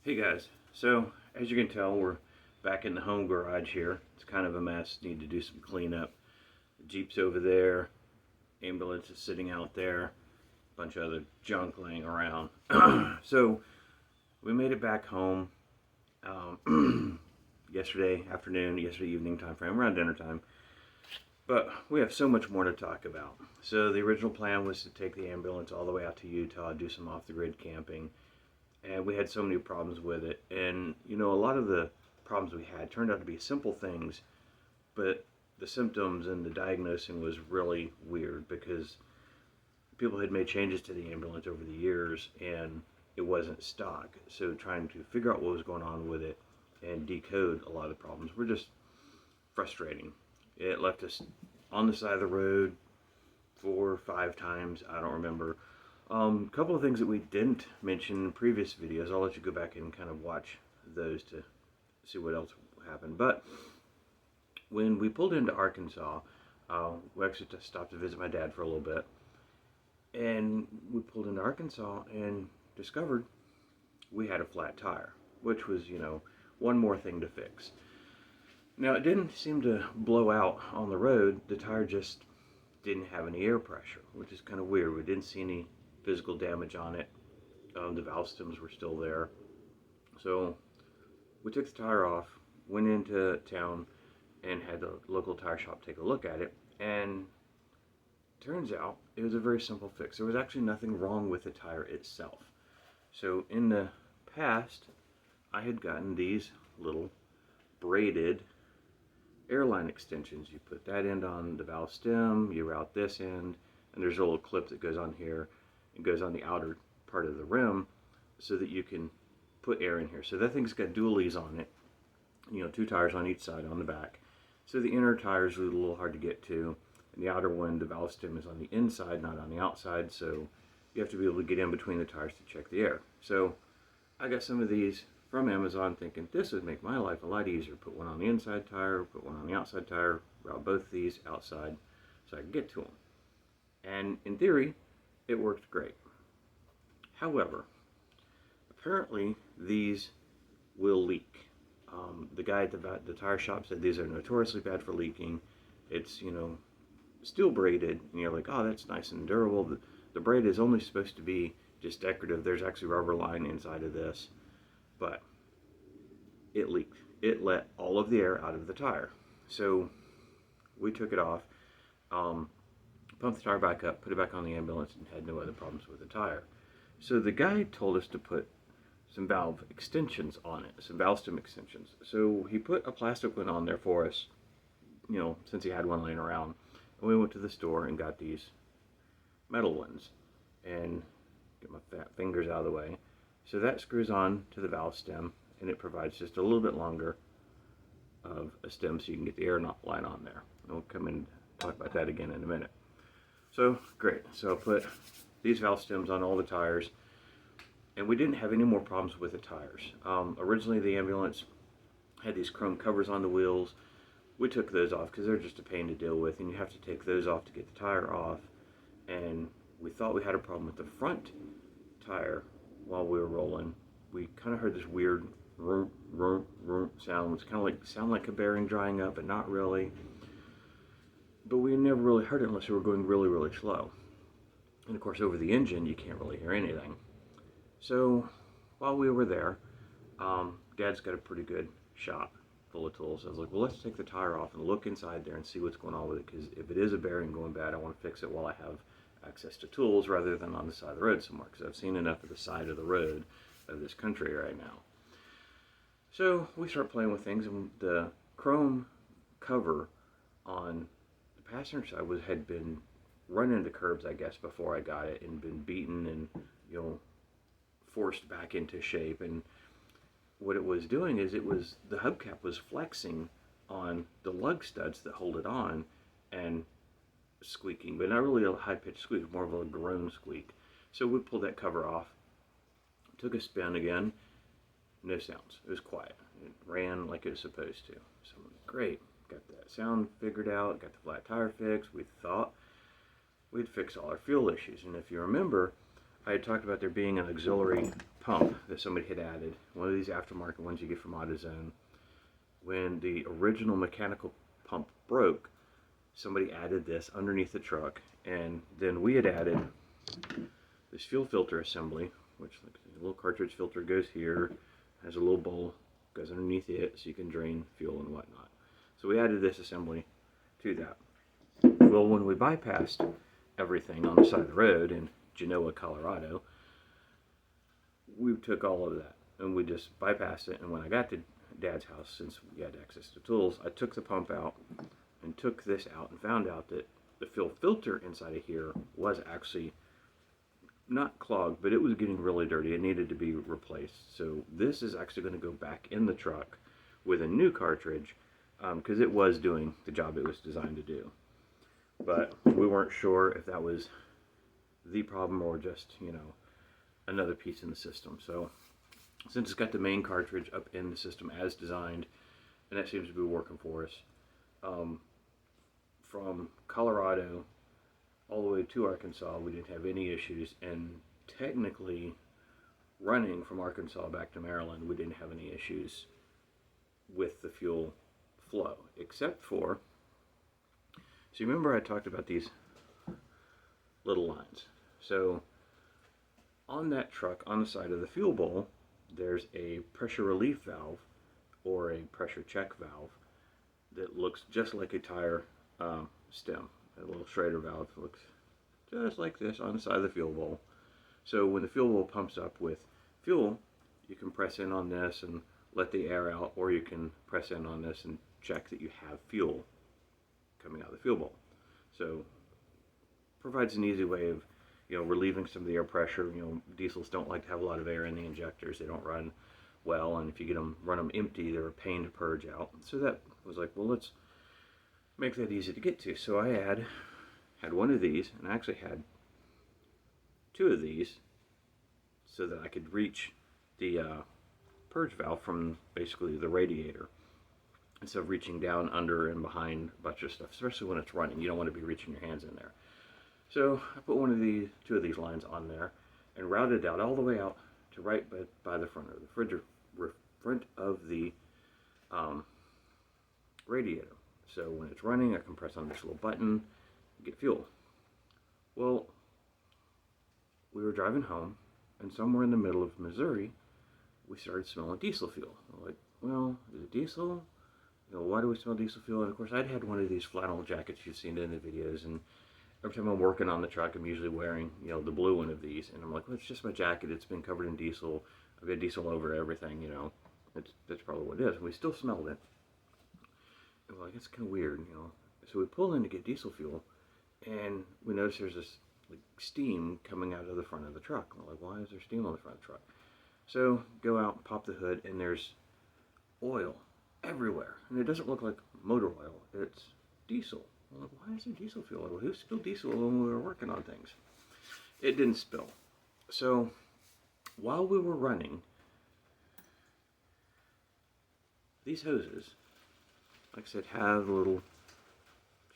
Hey guys, so as you can tell, we're back in the home garage here. It's kind of a mess, need to do some cleanup. The Jeep's over there, ambulance is sitting out there, a bunch of other junk laying around. So we made it back home yesterday afternoon, yesterday evening time frame, around dinner time. But we have so much more to talk about. So the original plan was to take the ambulance all the way out to Utah, do some off-the-grid camping, and we had so many problems with it. And a lot of the problems we had turned out to be simple things, but the symptoms and the diagnosing was really weird because people had made changes to the ambulance over the years and it wasn't stock. So trying to figure out what was going on with it and decode a lot of the problems were just frustrating. It left us on the side of the road 4 or 5 times, I don't remember. A couple of things that we didn't mention in previous videos. I'll let you go back and kind of watch those to see what else happened. But when we pulled into Arkansas, we actually just stopped to visit my dad for a little bit. And we pulled into Arkansas and discovered we had a flat tire, which was, one more thing to fix. Now, it didn't seem to blow out on the road. The tire just didn't have any air pressure, which is kind of weird. We didn't see any physical damage on it. The valve stems were still there. So we took the tire off, went into town, and had the local tire shop take a look at it. And turns out it was a very simple fix. There was actually nothing wrong with the tire itself. So in the past, I had gotten these little braided airline extensions. You put that end on the valve stem, you route this end, and there's a little clip that goes on here. It goes on the outer part of the rim so that you can put air in here. So that thing's got dualies on it, 2 tires on each side on the back. So the inner tires are a little hard to get to, and the outer one, the valve stem, is on the inside, not on the outside, so you have to be able to get in between the tires to check the air. So I got some of these from Amazon thinking this would make my life a lot easier. Put one on the inside tire, put one on the outside tire, route both these outside so I can get to them. And in theory, it worked great. However, apparently these will leak. The guy at the tire shop said these are notoriously bad for leaking. It's, steel braided, and you're like, oh, that's nice and durable. The braid is only supposed to be just decorative. There's actually rubber line inside of this, but it leaked. It let all of the air out of the tire. So we took it off, pumped the tire back up, put it back on the ambulance, and had no other problems with the tire. So the guy told us to put some valve extensions on it, some valve stem extensions. So he put a plastic one on there for us, since he had one laying around. And we went to the store and got these metal ones. And get my fat fingers out of the way. So that screws on to the valve stem, and it provides just a little bit longer of a stem so you can get the air line on there. And we'll come in and talk about that again in a minute. So great. So I put these valve stems on all the tires, and we didn't have any more problems with the tires. Originally, the ambulance had these chrome covers on the wheels. We took those off because they're just a pain to deal with, and you have to take those off to get the tire off. And we thought we had a problem with the front tire while we were rolling. We kind of heard this weird sound. It's kind of sound like a bearing drying up, but not really. But we never really heard it unless we were going really, really slow. And of course, over the engine, you can't really hear anything. So while we were there, Dad's got a pretty good shop full of tools. I was like, well, let's take the tire off and look inside there and see what's going on with it, because if it is a bearing going bad, I want to fix it while I have access to tools rather than on the side of the road somewhere, because I've seen enough of the side of the road of this country right now. So we start playing with things, and the chrome cover on the passenger side had been run into curbs, I guess, before I got it, and been beaten and forced back into shape. And what it was doing is the hubcap was flexing on the lug studs that hold it on and squeaking, but not really a high-pitched squeak, more of a groan squeak. So we pulled that cover off, took a spin again, no sounds. It was quiet. It ran like it was supposed to. So I'm like, great, got that sound figured out, got the flat tire fixed. We thought we'd fix all our fuel issues. And if you remember, I had talked about there being an auxiliary pump that somebody had added, one of these aftermarket ones you get from AutoZone. When the original mechanical pump broke, somebody added this underneath the truck, and then we had added this fuel filter assembly, which like a little cartridge filter goes here, has a little bowl, goes underneath it so you can drain fuel and whatnot. So we added this assembly to that. Well, when we bypassed everything on the side of the road in Genoa, Colorado, we took all of that and we just bypassed it. And when I got to Dad's house, since we had access to tools, I took the pump out and took this out and found out that the fuel filter inside of here was actually not clogged, but it was getting really dirty. It needed to be replaced. So this is actually going to go back in the truck with a new cartridge because it was doing the job it was designed to do. But we weren't sure if that was the problem or just, you know, another piece in the system. So since it's got the main cartridge up in the system as designed, and that seems to be working for us, from Colorado all the way to Arkansas, we didn't have any issues, and technically running from Arkansas back to Maryland, we didn't have any issues with the fuel flow, except for, so you remember I talked about these little lines. So on that truck, on the side of the fuel bowl, there's a pressure relief valve or a pressure check valve that looks just like a tire stem. A little Schrader valve looks just like this on the side of the fuel bowl. So when the fuel bowl pumps up with fuel, you can press in on this and let the air out, or you can press in on this and check that you have fuel coming out of the fuel bowl. So provides an easy way of, you know, relieving some of the air pressure. You know, diesels don't like to have a lot of air in the injectors. They don't run well, and if you run them empty, they're a pain to purge out. So that was like, well, let's make that easy to get to. So I had one of these, and I actually had two of these so that I could reach the purge valve from basically the radiator instead of reaching down under and behind a bunch of stuff, especially when it's running. You don't want to be reaching your hands in there. So I put two of these lines on there and routed out all the way out to right by the front of the radiator. So when it's running, I can press on this little button and get fuel. Well, we were driving home, and somewhere in the middle of Missouri, we started smelling diesel fuel. I'm like, well, is it diesel? You know, why do we smell diesel fuel? And of course, I'd had one of these flannel jackets you've seen in the videos, and every time I'm working on the truck, I'm usually wearing, you know, the blue one of these. And I'm like, well, it's just my jacket. It's been covered in diesel. I've got diesel over everything, you know. That's probably what it is. And we still smelled it. And we're like, it's kind of weird, you know. So we pull in to get diesel fuel, and we notice there's this like steam coming out of the front of the truck. And we're like, why is there steam on the front of the truck? So go out, pop the hood, and there's oil everywhere. And it doesn't look like motor oil. It's diesel. I'm like, why is there diesel fuel? Well, who spilled diesel when we were working on things? It didn't spill. So while we were running, these hoses, like I said, have a little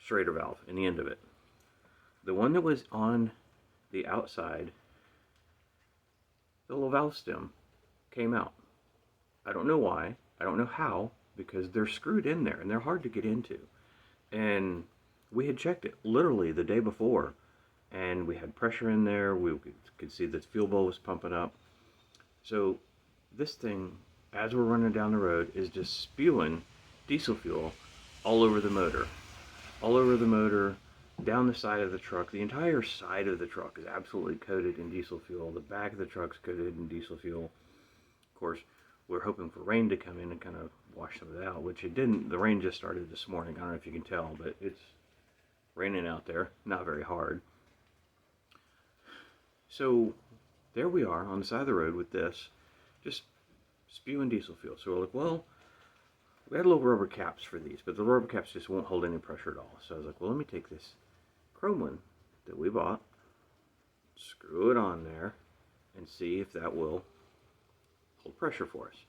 Schrader valve in the end of it. The one that was on the outside, the little valve stem, came out. I don't know why. I don't know how, because they're screwed in there and they're hard to get into. And we had checked it literally the day before, and we had pressure in there. We could see that the fuel bowl was pumping up. So this thing, as we're running down the road, is just spewing diesel fuel all over the motor. All over the motor, down the side of the truck. The entire side of the truck is absolutely coated in diesel fuel. The back of the truck's coated in diesel fuel. Of course, we're hoping for rain to come in and kind of wash some of that out, which it didn't. The rain just started this morning. I don't know if you can tell, but it's raining out there. Not very hard. So there we are on the side of the road with this, just spewing diesel fuel. So we're like, well, we had little rubber caps for these, but the rubber caps just won't hold any pressure at all. So I was like, well, let me take this chrome one that we bought, screw it on there, and see if that will hold pressure for us.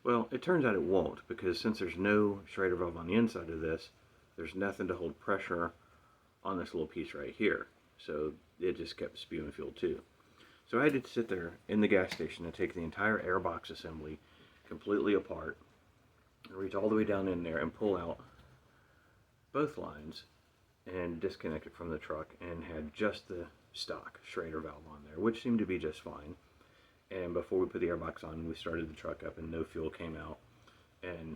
Well, it turns out it won't, because since there's no Schrader valve on the inside of this, there's nothing to hold pressure on this little piece right here. So it just kept spewing fuel too. So I had to sit there in the gas station and take the entire airbox assembly completely apart, and reach all the way down in there and pull out both lines and disconnect it from the truck, and had just the stock Schrader valve on there, which seemed to be just fine. And before we put the airbox on, we started the truck up and no fuel came out, and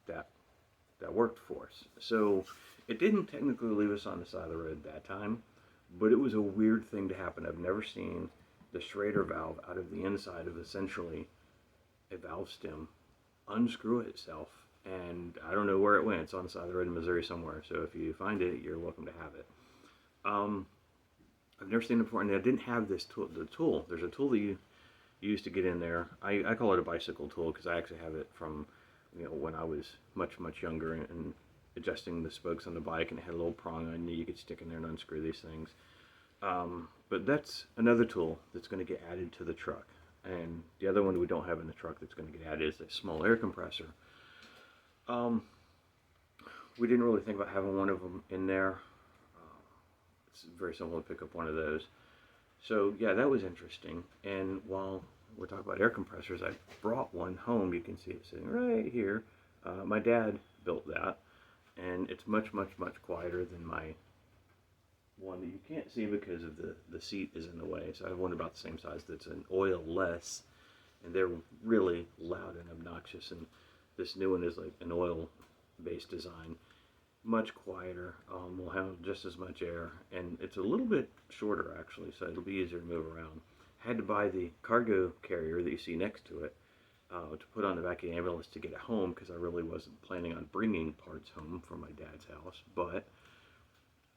that worked for us. So it didn't technically leave us on the side of the road that time, but it was a weird thing to happen. I've never seen the Schrader valve out of the inside of essentially a valve stem unscrew itself, and I don't know where it went. It's on the side of the road in Missouri somewhere, so if you find it, you're welcome to have it. I've never seen it before, and I didn't have this tool. The tool, there's a tool that you use to get in there. I call it a bicycle tool because I actually have it from, when I was much younger, and adjusting the spokes on the bike, and it had a little prong on you could stick in there and unscrew these things. But that's another tool that's going to get added to the truck. And the other one we don't have in the truck that's going to get added is a small air compressor. We didn't really think about having one of them in there. It's very simple to pick up one of those. So yeah, that was interesting. And while we're talking about air compressors, I brought one home. You can see it sitting right here. My dad built that, and it's much quieter than my one that you can't see because of the seat is in the way. So I have one about the same size that's an oil-less, and they're really loud and obnoxious. And this new one is like an oil-based design, much quieter. Will have just as much air, and it's a little bit shorter actually, so it'll be easier to move around. Had to buy the cargo carrier that you see next to it to put on the back of the ambulance to get it home, because I really wasn't planning on bringing parts home from my dad's house, but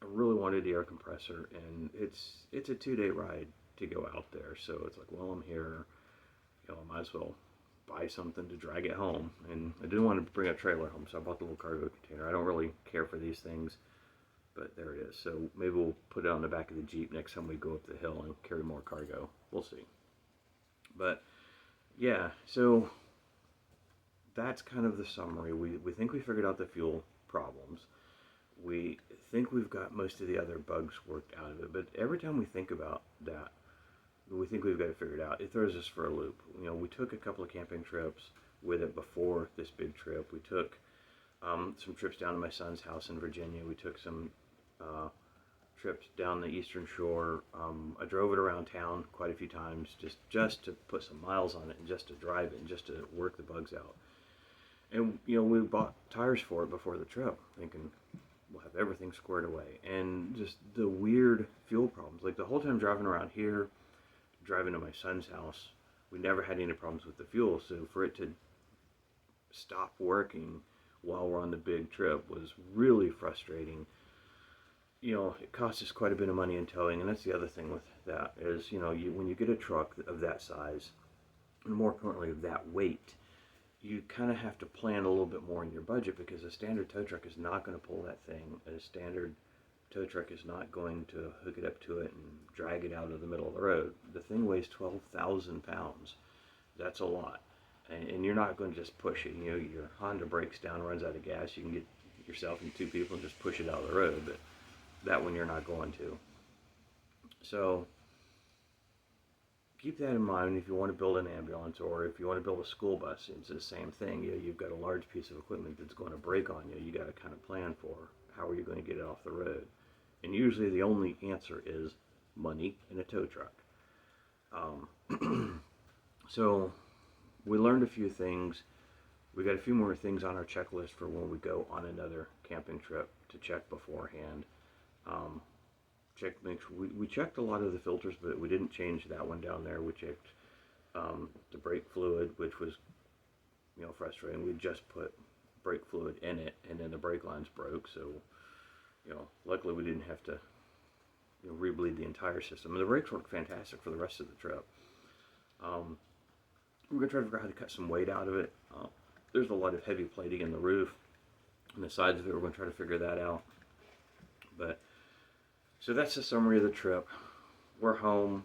I really wanted the air compressor, and it's a 2-day ride to go out there, so it's like, well, I'm here, I might as well buy something to drag it home. And I didn't want to bring a trailer home, so I bought the little cargo container. I don't really care for these things, but there it is. So maybe we'll put it on the back of the Jeep next time we go up the hill and carry more cargo. We'll see. But yeah, so that's kind of the summary. We think we figured out the fuel problems. We think we've got most of the other bugs worked out of it, but every time we think about that, we think we've got it figured out, it throws us for a loop. We took a couple of camping trips with it before this big trip. We took some trips down to my son's house in Virginia. We took some trips down the Eastern Shore. I drove it around town quite a few times just to put some miles on it, and just to drive it, and just to work the bugs out. And we bought tires for it before the trip, thinking we'll have everything squared away. And just the weird fuel problems, like the whole time driving around here, driving to my son's house, we never had any problems with the fuel. So for it to stop working while we're on the big trip was really frustrating. It costs us quite a bit of money in towing, and that's the other thing with that is, when you get a truck of that size, and more importantly of that weight, you kind of have to plan a little bit more in your budget, because a standard tow truck is not going to pull that thing. A standard tow truck is not going to hook it up to it and drag it out of the middle of the road. The thing weighs 12,000 pounds. That's a lot. And you're not going to just push it. Your Honda breaks down, runs out of gas, you can get yourself and 2 people and just push it out of the road, but that one you're not going to. So keep that in mind if you want to build an ambulance, or if you want to build a school bus. It's the same thing. You've got a large piece of equipment that's going to break on you. You got to kind of plan for how are you going to get it off the road. And usually the only answer is money and a tow truck. So we learned a few things. We got a few more things on our checklist for when we go on another camping trip to check beforehand. We checked a lot of the filters, but we didn't change that one down there. We checked the brake fluid, which was frustrating. We just put brake fluid in it, and then the brake lines broke, so luckily we didn't have to rebleed the entire system. And the brakes worked fantastic for the rest of the trip. We're going to try to figure out how to cut some weight out of it. There's a lot of heavy plating in the roof and the sides of it. We're going to try to figure that out. But so that's the summary of the trip. We're home.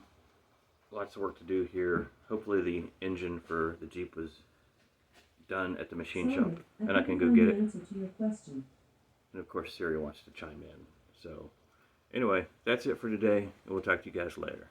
Lots of work to do here. Hopefully the engine for the Jeep was done at the machine shop, and I can go get it. And of course Siri wants to chime in. So anyway, that's it for today, and we'll talk to you guys later.